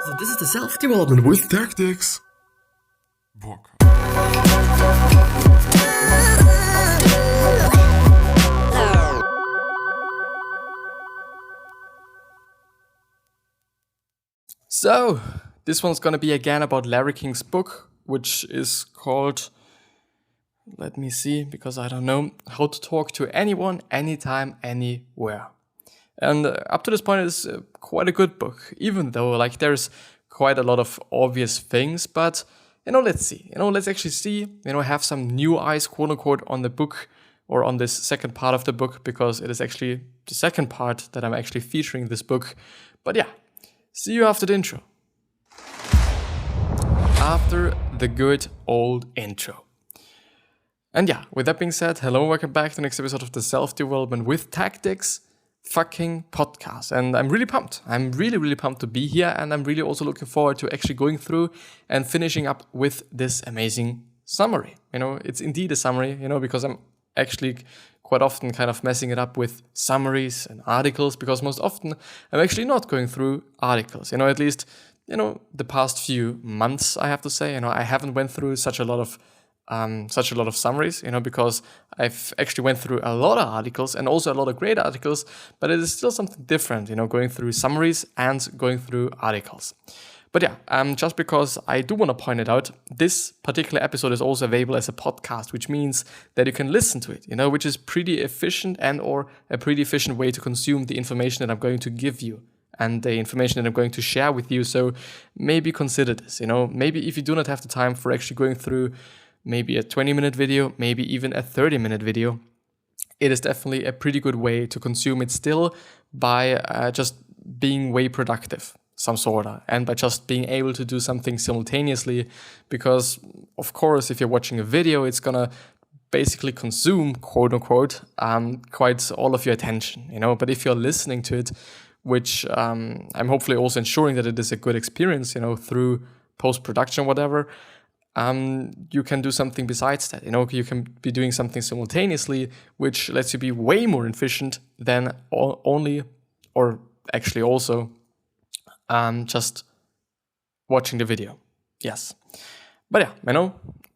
So this is the self-development with tactics book. So, this one's gonna be again about Larry King's book, which is called, let me see, because I don't know, How to Talk to Anyone, Anytime, Anywhere. And up to this point, it's quite a good book, even though there's quite a lot of obvious things, but let's see, let's actually see, have some new eyes, quote unquote, on the book or on this second part of the book, because it is actually the second part that I'm actually featuring this book. But yeah, see you after the intro. After the good old intro. And yeah, with that being said, hello, welcome back to the next episode of the Self-Development with Tactics fucking podcast. And I'm really pumped. I'm really pumped to be here. And I'm really also looking forward to actually going through and finishing up with this amazing summary. It's indeed a summary, because I'm actually quite often kind of messing it up with summaries and articles, because most often I'm actually not going through articles, at least, the past few months, I have to say, I haven't went through such a lot of summaries, because I've actually went through a lot of articles and also a lot of great articles, but it is still something different, going through summaries and going through articles. But yeah, just because I do want to point it out, this particular episode is also available as a podcast, which means that you can listen to it, which is pretty efficient and or a pretty efficient way to consume the information that I'm going to give you and the information that I'm going to share with you. So maybe consider this, maybe if you do not have the time for actually going through maybe a 20-minute video, maybe even a 30-minute video, it is definitely a pretty good way to consume it still by just being way productive, some sort of, and by just being able to do something simultaneously, because of course, if you're watching a video, it's gonna basically consume, quote unquote, quite all of your attention, but if you're listening to it, which I'm hopefully also ensuring that it is a good experience, through post-production, whatever, you can do something besides that. You can be doing something simultaneously, which lets you be way more efficient than only, or actually also, just watching the video. Yes. But yeah,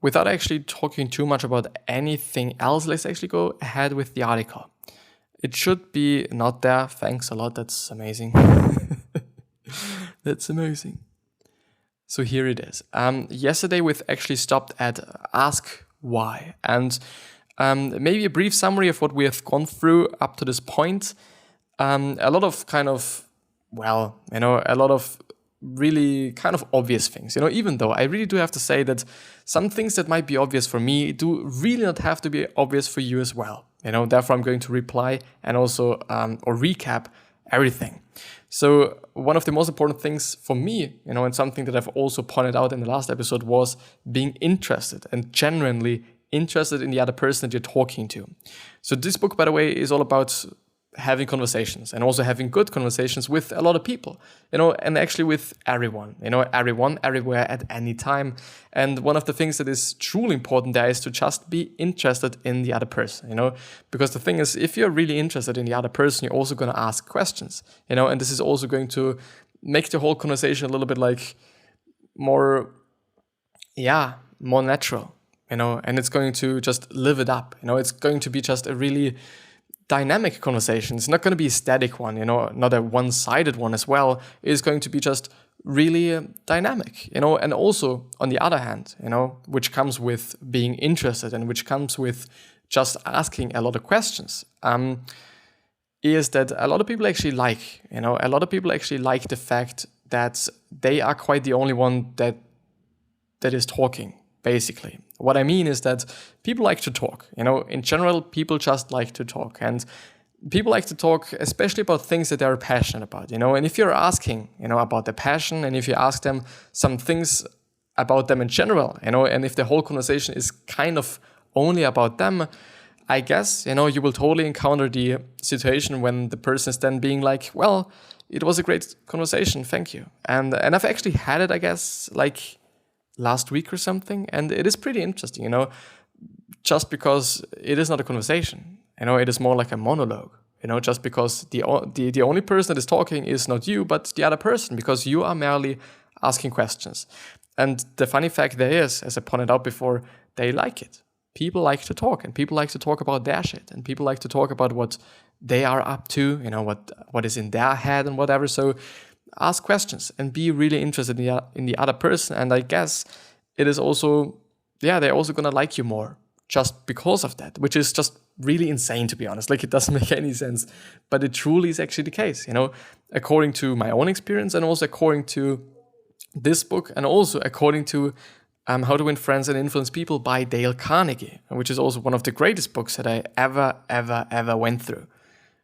without actually talking too much about anything else, let's actually go ahead with the article. It should be not there. Thanks a lot. That's amazing. That's amazing. So here it is. Yesterday we've actually stopped at Ask Why, and maybe a brief summary of what we have gone through up to this point. A lot of a lot of really kind of obvious things, even though I really do have to say that some things that might be obvious for me do really not have to be obvious for you as well. Therefore I'm going to reply and also or recap everything. So one of the most important things for me, and something that I've also pointed out in the last episode, was being interested and genuinely interested in the other person that you're talking to. So this book, by the way, is all about having conversations and also having good conversations with a lot of people, and actually with everyone, everyone, everywhere, at any time. And one of the things that is truly important there is to just be interested in the other person, because the thing is, if you're really interested in the other person, you're also going to ask questions, and this is also going to make the whole conversation a little bit more natural, and it's going to just live it up, it's going to be just a really dynamic conversation. It's not going to be a static one, not a one-sided one as well. It's going to be just really dynamic, and also on the other hand, which comes with being interested and which comes with just asking a lot of questions, is that a lot of people actually like the fact that they are quite the only one that is talking, basically. What I mean is that people like to talk, in general, people just like to talk, and people like to talk, especially about things that they're passionate about, and if you're asking, about their passion, and if you ask them some things about them in general, and if the whole conversation is kind of only about them, I guess, you will totally encounter the situation when the person is then being like, well, it was a great conversation, thank you. And I've actually had it, I guess, last week or something, and it is pretty interesting, just because it is not a conversation, it is more like a monologue, just because the only person that is talking is not you, but the other person, because you are merely asking questions. And the funny fact there is, as I pointed out before, they like it. People like to talk, and people like to talk about their shit, and people like to talk about what they are up to, what is in their head and whatever. So ask questions and be really interested in the other person. And I guess it is also, they're also gonna like you more just because of that, which is just really insane, to be honest. Like, it doesn't make any sense, but it truly is actually the case, according to my own experience, and also according to this book, and also according to How to Win Friends and Influence People by Dale Carnegie, which is also one of the greatest books that I ever went through.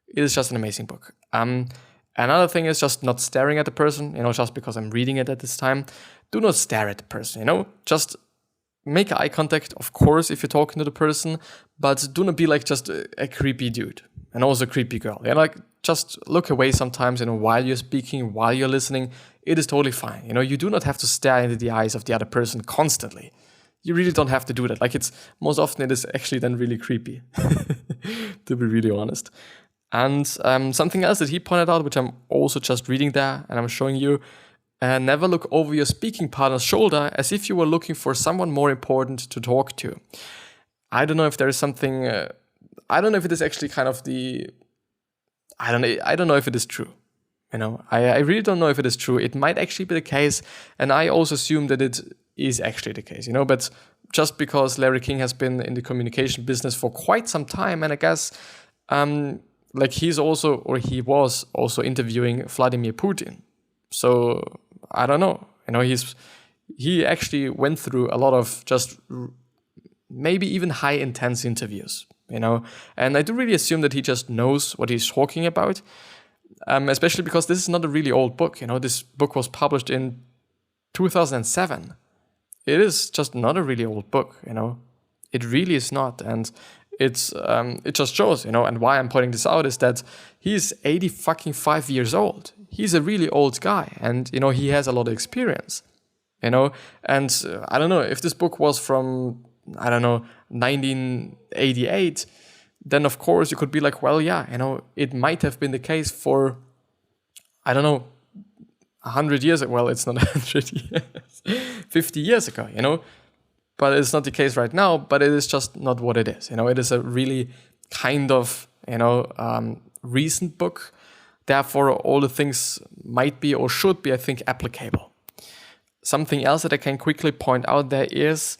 It is just an amazing book. Another thing is just not staring at the person, just because I'm reading it at this time. Do not stare at the person, just make eye contact, of course, if you're talking to the person, but do not be like just a creepy dude and also a creepy girl. Just look away sometimes, while you're speaking, while you're listening. It is totally fine. You do not have to stare into the eyes of the other person constantly. You really don't have to do that. Like, it's most often it is actually then really creepy, to be really honest. And something else that he pointed out, which I'm also just reading there and I'm showing you, never look over your speaking partner's shoulder as if you were looking for someone more important to talk to. I don't know if there is something, I don't know if it is actually kind of I don't know if it is true. I really don't know if it is true. It might actually be the case, and I also assume that it is actually the case, but just because Larry King has been in the communication business for quite some time, and I guess he was also interviewing Vladimir Putin. So I don't know. He actually went through a lot of just maybe even high intense interviews, and I do really assume that he just knows what he's talking about. Especially because this is not a really old book. This book was published in 2007. It is just not a really old book. It really is not, and it just shows. And why I'm pointing this out is that he's 85 years old. He's a really old guy, and he has a lot of experience. And I don't know if this book was from 1988. Then of course you could be like, well, it might have been the case for, 100 years ago. Well, it's not 100 years, 50 years ago, but it's not the case right now, but it is just not what it is. It is a really kind of, recent book. Therefore, all the things might be or should be, I think, applicable. Something else that I can quickly point out there is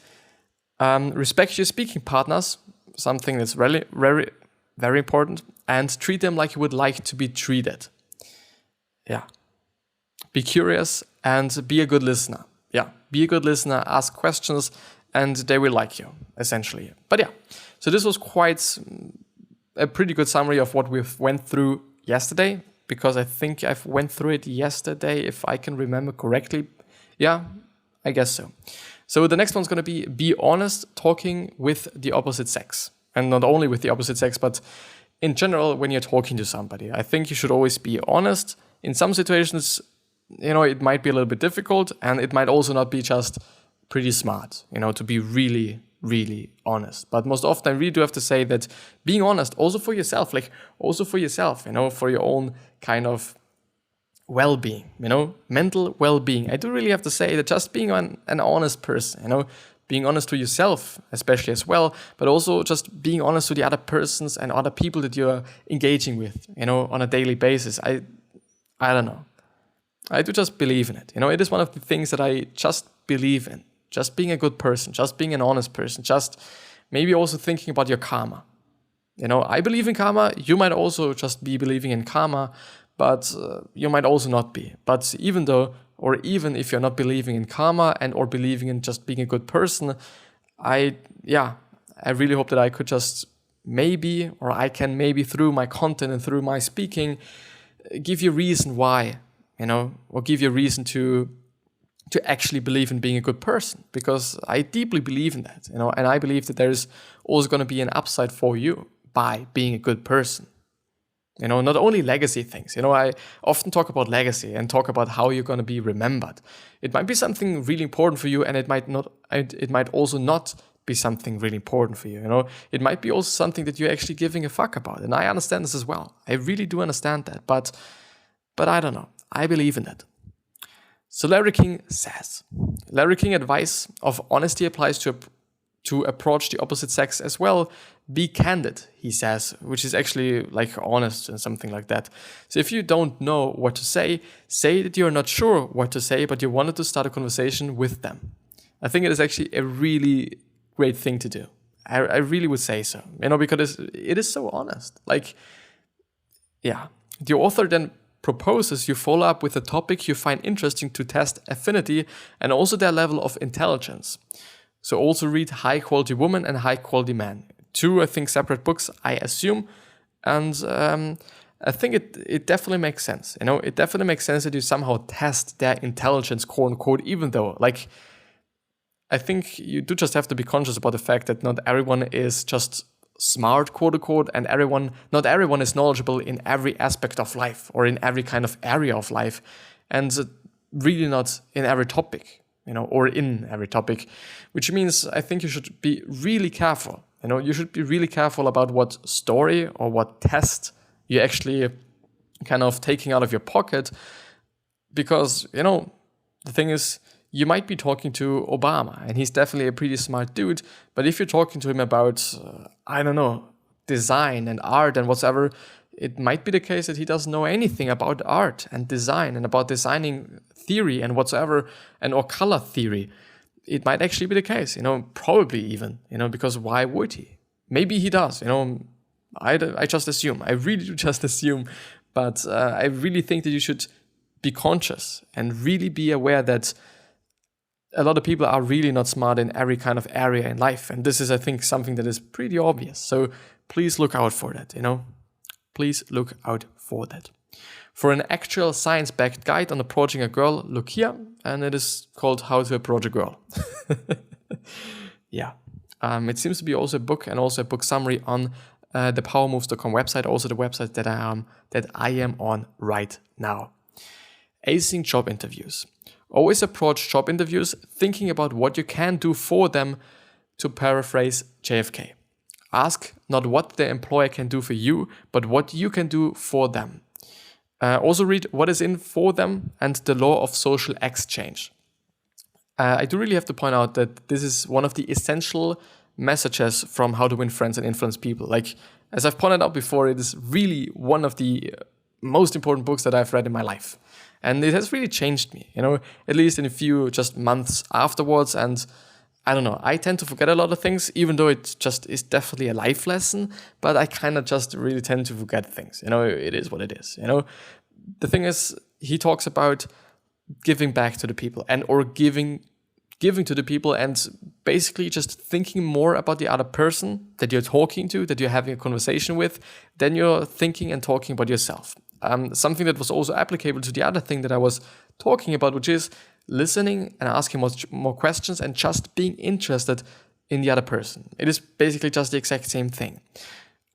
respect your speaking partners. Something that's really very, very important, and treat them like you would like to be treated. Yeah. Be curious and be a good listener. Yeah. Be a good listener, ask questions, and they will like you, essentially. But yeah, so this was quite a pretty good summary of what we went through yesterday, because I think I've went through it yesterday, if I can remember correctly. Yeah, I guess so. So the next one's going to be honest talking with the opposite sex. And not only with the opposite sex, but in general, when you're talking to somebody. I think you should always be honest. In some situations, it might be a little bit difficult, and it might also not be just pretty smart, to be really, really honest. But most often I really do have to say that being honest, also for yourself, for your own kind of well-being, mental well-being. I do really have to say that just being an honest person, being honest to yourself, especially as well, but also just being honest to the other persons and other people that you're engaging with, on a daily basis. I don't know. I do just believe in it. It is one of the things that I just believe in. Just being a good person, just being an honest person, just maybe also thinking about your karma. I believe in karma. You might also just be believing in karma, but you might also not be. But even if you're not believing in karma and or believing in just being a good person, I really hope that I could just I can maybe through my content and through my speaking, give you a reason why, or give you a reason to actually believe in being a good person, because I deeply believe in that, and I believe that there's also going to be an upside for you by being a good person. Not only legacy things. I often talk about legacy and talk about how you're going to be remembered. It might be something really important for you, and it might also not be something really important for you. It might be also something that you're actually giving a fuck about. And I understand this as well. I really do understand that. But I don't know. I believe in that. So Larry King says, Larry King advice of honesty applies to approach the opposite sex as well. Be candid, he says, which is actually like honest and something like that. So if you don't know what to say that you're not sure what to say, but you wanted to start a conversation with them. I think it is actually a really great thing to do. I really would say so, because it is so honest. Like, yeah, the author then proposes you follow up with a topic you find interesting to test affinity and also their level of intelligence. So also read High Quality Woman and High Quality Man. Two, I think, separate books, I assume. And I think it definitely makes sense. It definitely makes sense that you somehow test their intelligence, quote unquote, even though, like, I think you do just have to be conscious about the fact that not everyone is just smart, quote unquote, and not everyone is knowledgeable in every aspect of life or in every kind of area of life, and really not in every topic, or in every topic, which means I think you should be really careful. You should be really careful about what story or what test you're actually kind of taking out of your pocket, because, the thing is, you might be talking to Obama, and he's definitely a pretty smart dude, but if you're talking to him about, design and art and whatever, it might be the case that he doesn't know anything about art and design and about designing theory and whatsoever, or color theory. It might actually be the case, probably even, because why would he? Maybe he does, I just assume. I really do just assume, but I really think that you should be conscious and really be aware that a lot of people are really not smart in every kind of area in life. And this is, I think, something that is pretty obvious. So please look out for that, Please look out for that. For an actual science-backed guide on approaching a girl, look here. And it is called How to Approach a Girl. Yeah. It seems to be also a book and also a book summary on the powermoves.com website, also the website that I am on right now. Acing job interviews. Always approach job interviews thinking about what you can do for them, to paraphrase JFK. Ask not what the employer can do for you, but what you can do for them. Also read What is in for them and The Law of Social Exchange. I do really have to point out that this is one of the essential messages from How to Win Friends and Influence People. Like, as I've pointed out before, it is really one of the most important books that I've read in my life. And it has really changed me, at least in a few just months afterwards. And I don't know, I tend to forget a lot of things, even though it just is definitely a life lesson, but I kind of just really tend to forget things. It is what it is. The thing is, he talks about giving back to the people or giving to the people, and basically just thinking more about the other person that you're talking to, that you're having a conversation with, than you're thinking and talking about yourself. Something that was also applicable to the other thing that I was talking about, which is listening and asking much more questions and just being interested in the other person. It is basically just the exact same thing.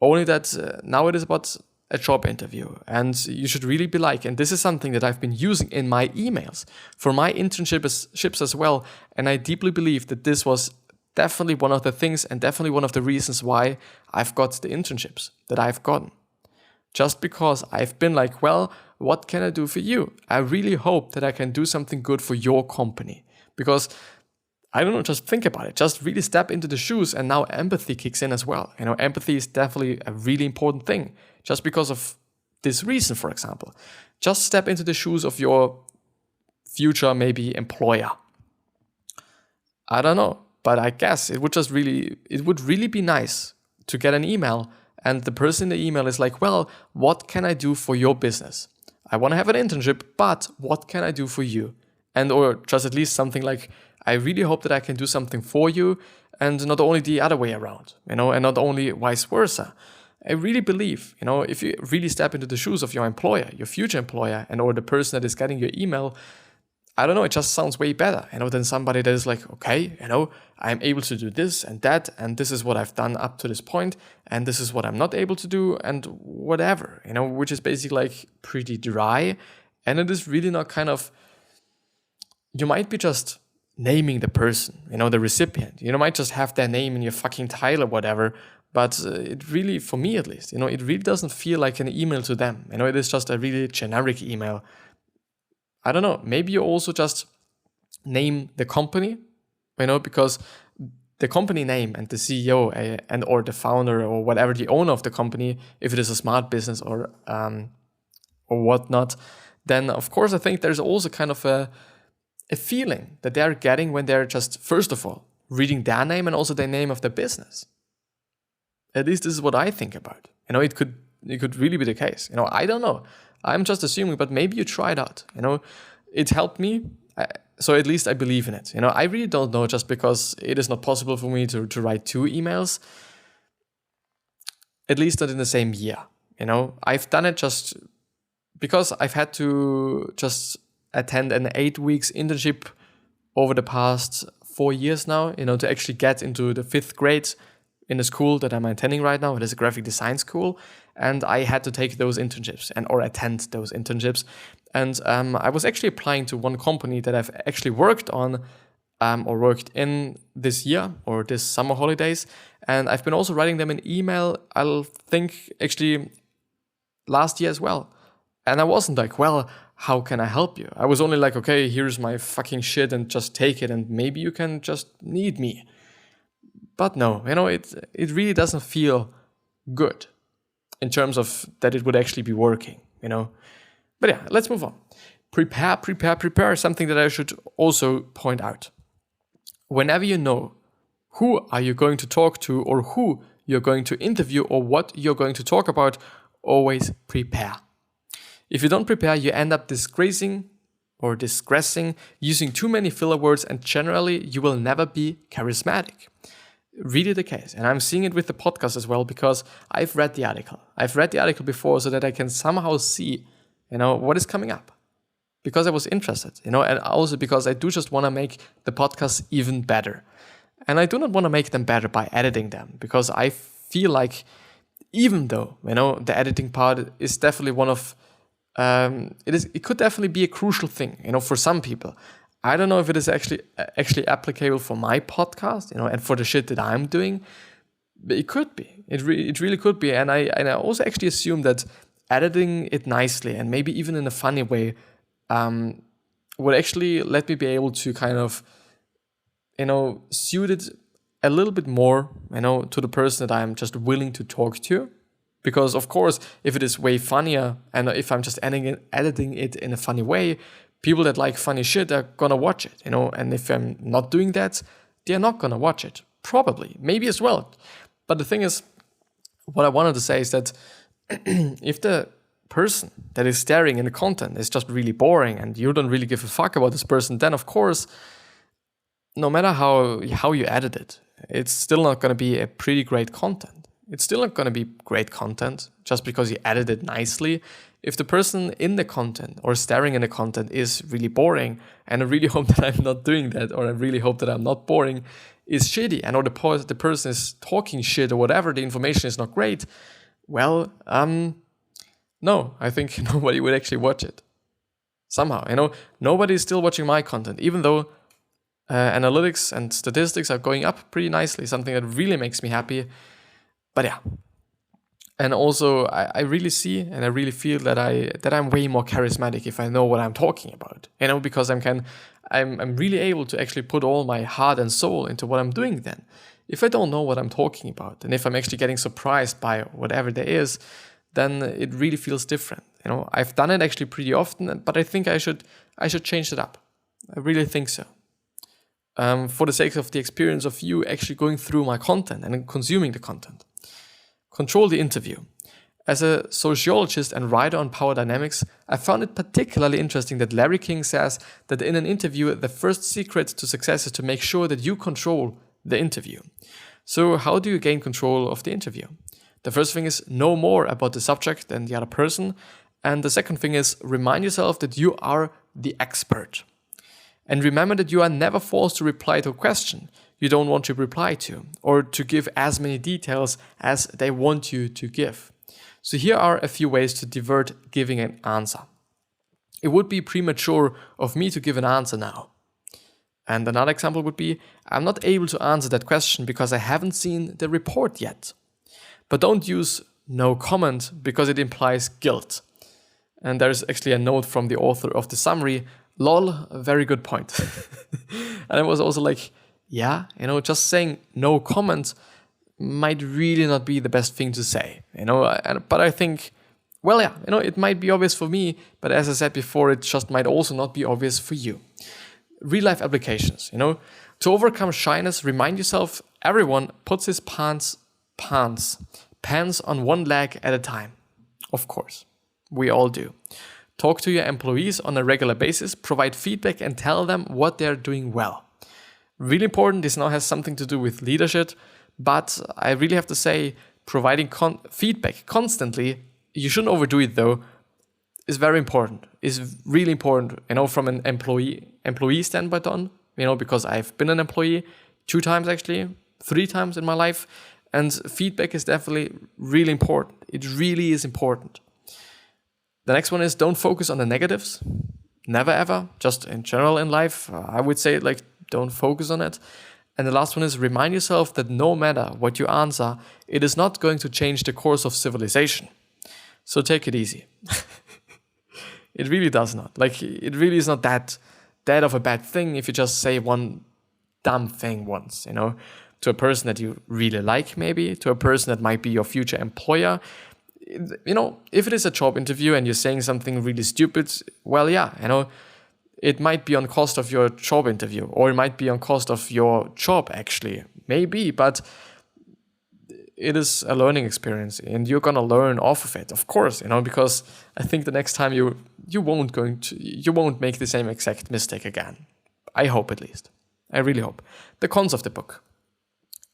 Only that now it is about a job interview, and you should really be like, and this is something that I've been using in my emails for my internships as well, and I deeply believe that this was definitely one of the things and definitely one of the reasons why I've got the internships that I've gotten. Just because I've been like, well, what can I do for you? I really hope that I can do something good for your company. Because, I don't know, just think about it. Just really step into the shoes, and now empathy kicks in as well. Empathy is definitely a really important thing. Just because of this reason, for example. Just step into the shoes of your future, maybe, employer. I don't know, but I guess it would really be nice to get an email, and the person in the email is like, well, what can I do for your business? I want to have an internship, but what can I do for you? Or just at least something like, I really hope that I can do something for you, and not only the other way around, and not only vice versa. I really believe, if you really step into the shoes of your employer, your future employer, or the person that is getting your email, I don't know, it just sounds way better, than somebody that is like, okay, I'm able to do this and that, and this is what I've done up to this point, and this is what I'm not able to do, and whatever, which is basically like pretty dry, and it is really not kind of, you might be just naming the person, the recipient. You might just have their name in your fucking title or whatever, but it really, for me at least, it really doesn't feel like an email to them. It is just a really generic email. I don't know, maybe you also just name the company, because the company name and the CEO and or the founder or whatever, the owner of the company, if it is a smart business or whatnot, then of course I think there's also kind of a feeling that they're getting when they're just, first of all, reading their name and also the name of the business. At least this is what I think about. It could really be the case. I don't know. I'm just assuming, but maybe you try it out. It helped me. So at least I believe in it. I really don't know, just because it is not possible for me to write 2 emails, at least not in the same year. I've done it just because I've had to just attend an 8 weeks internship over the past 4 years now, to actually get into the 5th grade in the school that I'm attending right now. It is a graphic design school, and I had to take those internships or attend those internships. And I was actually applying to one company that I've actually worked on or worked in this year or this summer holidays. And I've been also writing them an email, I'll think actually last year as well. And I wasn't like, well, how can I help you? I was only like, okay, here's my fucking shit and just take it and maybe you can just need me. But no, it really doesn't feel good in terms of that it would actually be working, But yeah, let's move on. Prepare, something that I should also point out. Whenever you know who are you going to talk to or who you're going to interview or what you're going to talk about, always prepare. If you don't prepare, you end up disgracing, using too many filler words, and generally you will never be charismatic. Really the case. And I'm seeing it with the podcast as well, because I've read the article. I've read the article before so that I can somehow see, what is coming up. Because I was interested, and also because I do just want to make the podcast even better. And I do not want to make them better by editing them, because I feel like even though, the editing part is definitely one of, it could definitely be a crucial thing, for some people. I don't know if it is actually applicable for my podcast, and for the shit that I'm doing, but it could be. It really could be. And I also actually assume that editing it nicely and maybe even in a funny way would actually let me be able to kind of, suit it a little bit more, to the person that I'm just willing to talk to. Because of course, if it is way funnier and if I'm just editing it in a funny way, people that like funny shit are gonna watch it, and if I'm not doing that, they're not gonna watch it. Probably, maybe as well. But the thing is, what I wanted to say is that if the person that is staring in the content is just really boring and you don't really give a fuck about this person, then of course, no matter how you edit it, it's still not gonna be a pretty great content. It's still not gonna be great content just because you edit it nicely. If the person in the content or staring in the content is really boring, and I really hope that I'm not doing that, or I really hope that I'm not boring, is shitty, and or the person is talking shit or whatever, the information is not great, well, no, I think nobody would actually watch it. Somehow, nobody is still watching my content, even though analytics and statistics are going up pretty nicely, something that really makes me happy. But yeah. And also, I really see and I really feel that I'm way more charismatic if I know what I'm talking about. Because I'm really able to actually put all my heart and soul into what I'm doing then. If I don't know what I'm talking about, and if I'm actually getting surprised by whatever there is, then it really feels different. I've done it actually pretty often, but I think I should change it up. I really think so. For the sake of the experience of you actually going through my content and consuming the content. Control the interview. As a sociologist and writer on power dynamics, I found it particularly interesting that Larry King says that in an interview, the first secret to success is to make sure that you control the interview. So how do you gain control of the interview? The first thing is know more about the subject than the other person. And the second thing is remind yourself that you are the expert. And remember that you are never forced to reply to a question you don't want to reply to, or to give as many details as they want you to give. So here are a few ways to divert giving an answer. It would be premature of me to give an answer now. And another example would be, I'm not able to answer that question because I haven't seen the report yet. But don't use no comment because it implies guilt. And there's actually a note from the author of the summary, lol, a very good point. And I was also like, yeah, just saying no comment might really not be the best thing to say, but I think, well, yeah, it might be obvious for me, but as I said before, it just might also not be obvious for you. Real life applications, to overcome shyness, remind yourself everyone puts his pants on one leg at a time. Of course, we all do. Talk to your employees on a regular basis, provide feedback and tell them what they're doing well. Really important, this now has something to do with leadership, but I really have to say, providing feedback constantly, you shouldn't overdo it though, is very important, is really important, from an employee standpoint on, because I've been an employee 2 times actually, 3 times in my life, and feedback is definitely really important. It really is important. The next one is don't focus on the negatives. Never ever, just in general in life, I would say don't focus on it. And the last one is remind yourself that no matter what you answer, it is not going to change the course of civilization. So take it easy. It really does not. It really is not that of a bad thing if you just say one dumb thing once, to a person that you really like, maybe, to a person that might be your future employer. If it is a job interview and you're saying something really stupid, well, yeah, it might be on cost of your job interview, or it might be on cost of your job, actually. Maybe, but it is a learning experience and you're going to learn off of it, of course, because I think the next time you won't make the same exact mistake again. I hope, at least. I really hope. The cons of the book.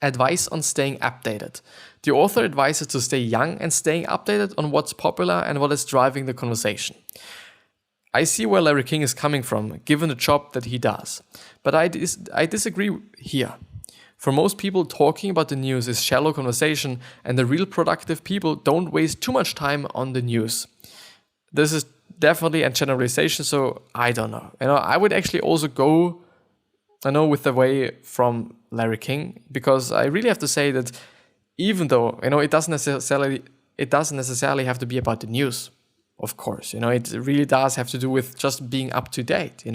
Advice on staying updated. The author advises to stay young and staying updated on what's popular and what is driving the conversation. I see where Larry King is coming from, given the job that he does. But I disagree here. For most people, talking about the news is shallow conversation, and the real productive people don't waste too much time on the news. This is definitely a generalization, so I don't know. I would actually also go with the way from Larry King, because I really have to say that even though, it doesn't necessarily have to be about the news, of course, it really does have to do with just being up to date,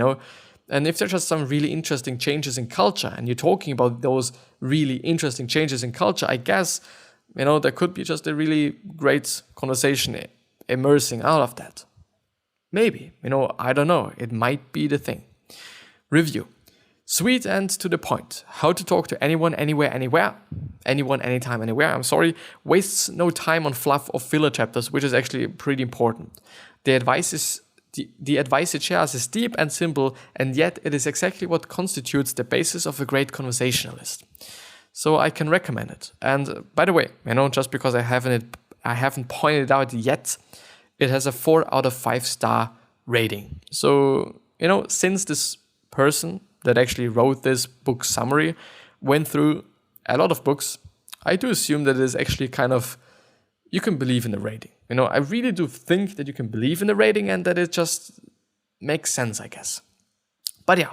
and if there's just some really interesting changes in culture and you're talking about those really interesting changes in culture, I guess, there could be just a really great conversation emerging out of that. Maybe, I don't know, it might be the thing. Review. Sweet and to the point. How to talk to anyone, anywhere, anywhere. Anyone, anytime, anywhere. Wastes no time on fluff or filler chapters, which is actually pretty important. The advice it shares is deep and simple, and yet it is exactly what constitutes the basis of a great conversationalist. So I can recommend it. And by the way, just because I haven't pointed it out yet, it has a 4 out of 5 star rating. So, since this person that actually wrote this book summary went through a lot of books, I do assume that it is actually you can believe in the rating. I really do think that you can believe in the rating and that it just makes sense, I guess. But yeah,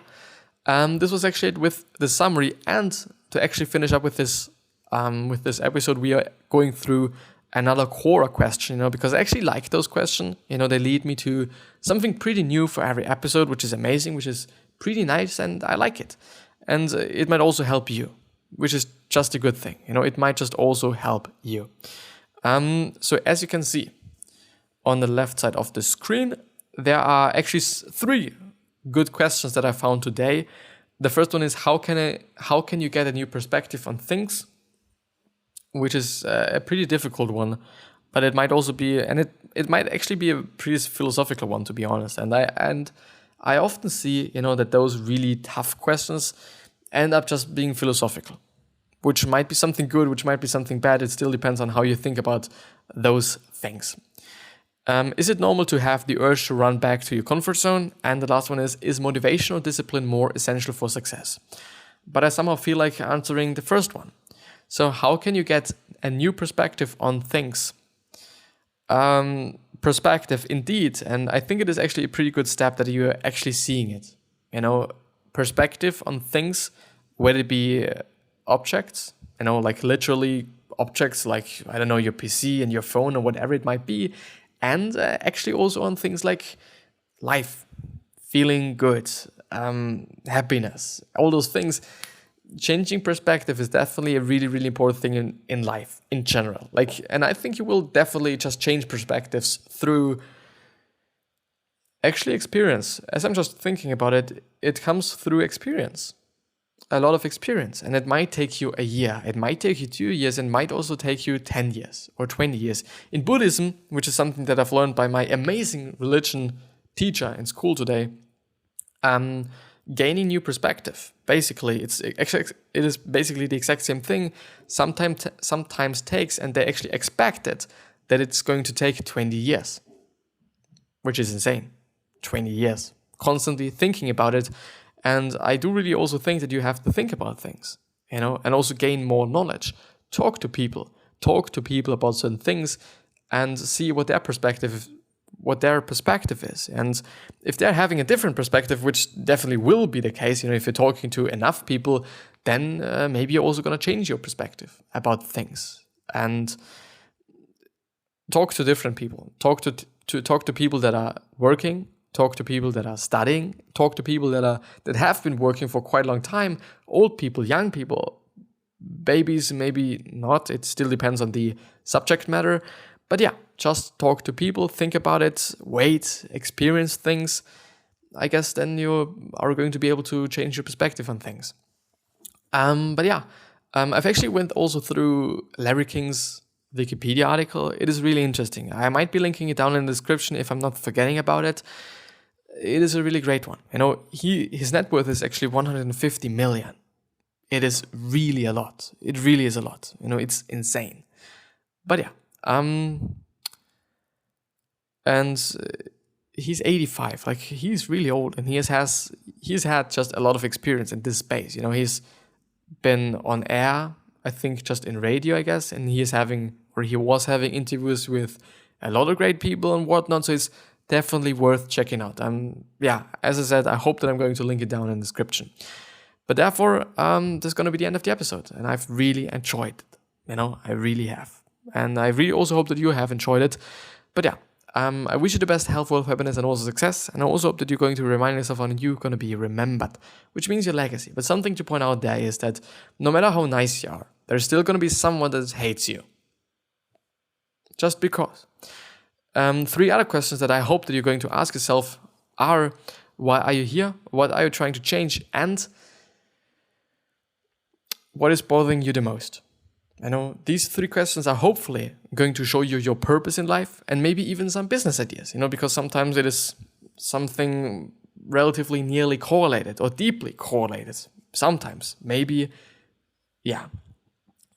this was actually it with the summary, and to actually finish up with this episode, we are going through another Quora question, because I actually like those questions. They lead me to something pretty new for every episode, which is amazing, which is pretty nice, and I like it. And it might also help you, which is just a good thing. It might just also help you. So as you can see on the left side of the screen, there are actually 3 good questions that I found today. The first one is how can you get a new perspective on things, which is a pretty difficult one, but it might also be, and it might actually be a pretty philosophical one, to be honest. And I often see, that those really tough questions end up just being philosophical, which might be something good, which might be something bad. It still depends on how you think about those things. Is it normal to have the urge to run back to your comfort zone? And the last one is motivational discipline more essential for success? But I somehow feel like answering the first one. So how can you get a new perspective on things? Perspective, indeed. And I think it is actually a pretty good step that you're actually seeing it. perspective on things, whether it be objects, like literally objects like, I don't know, your PC and your phone or whatever it might be, and actually also on things like life, feeling good, happiness, all those things. Changing perspective is definitely a really, really important thing in life in general. And I think you will definitely just change perspectives through actually experience. As I'm just thinking about it, it comes through experience. A lot of experience. And it might take you a year, it might take you 2 years, and might also take you 10 years or 20 years. In Buddhism, which is something that I've learned by my amazing religion teacher in school today, gaining new perspective. Basically, it is basically the exact same thing. Sometimes takes, and they actually expect it, that it's going to take 20 years, which is insane. 20 years, constantly thinking about it. And I do really also think that you have to think about things, and also gain more knowledge. Talk to people about certain things, and see what their perspective is. And if they're having a different perspective, which definitely will be the case, if you're talking to enough people, then maybe you're also going to change your perspective about things. And talk to different people. Talk to people that are working. Talk to people that are studying. Talk to people that have been working for quite a long time. Old people, young people, babies, maybe not. It still depends on the subject matter. But yeah, just talk to people, think about it, wait, experience things. I guess then you are going to be able to change your perspective on things. I've actually went also through Larry King's Wikipedia article. It is really interesting. I might be linking it down in the description if I'm not forgetting about it. It is a really great one. His net worth is actually 150 million. It is really a lot. It really is a lot. It's insane. But yeah. And he's 85. He's really old, and he's had just a lot of experience in this space. He's been on air, I think, just in radio, I guess, and he was having interviews with a lot of great people and whatnot. So it's definitely worth checking out. As I said, I hope that I'm going to link it down in the description. But therefore, this is going to be the end of the episode, and I've really enjoyed it. I really have. And I really also hope that you have enjoyed it. But yeah, I wish you the best health, wealth, happiness, and also success. And I also hope that you're going to remind yourself on you're going to be remembered, which means your legacy. But something to point out there is that no matter how nice you are, there's still going to be someone that hates you. Just because. 3 other questions that I hope that you're going to ask yourself are, why are you here? What are you trying to change? And what is bothering you the most? These 3 questions are hopefully going to show you your purpose in life, and maybe even some business ideas, because sometimes it is something relatively nearly correlated or deeply correlated. Sometimes, maybe, yeah.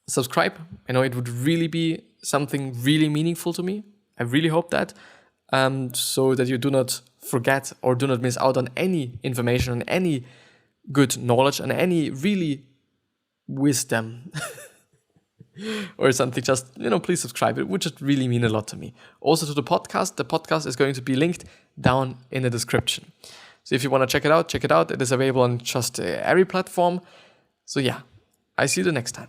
Subscribe. It would really be something really meaningful to me. I really hope that, so that you do not forget or do not miss out on any information, on any good knowledge, and any really wisdom. Or something, just, please subscribe. It would just really mean a lot to me. Also to the podcast is going to be linked down in the description. So if you want to check it out. It is available on just every platform. So yeah, I see you the next time.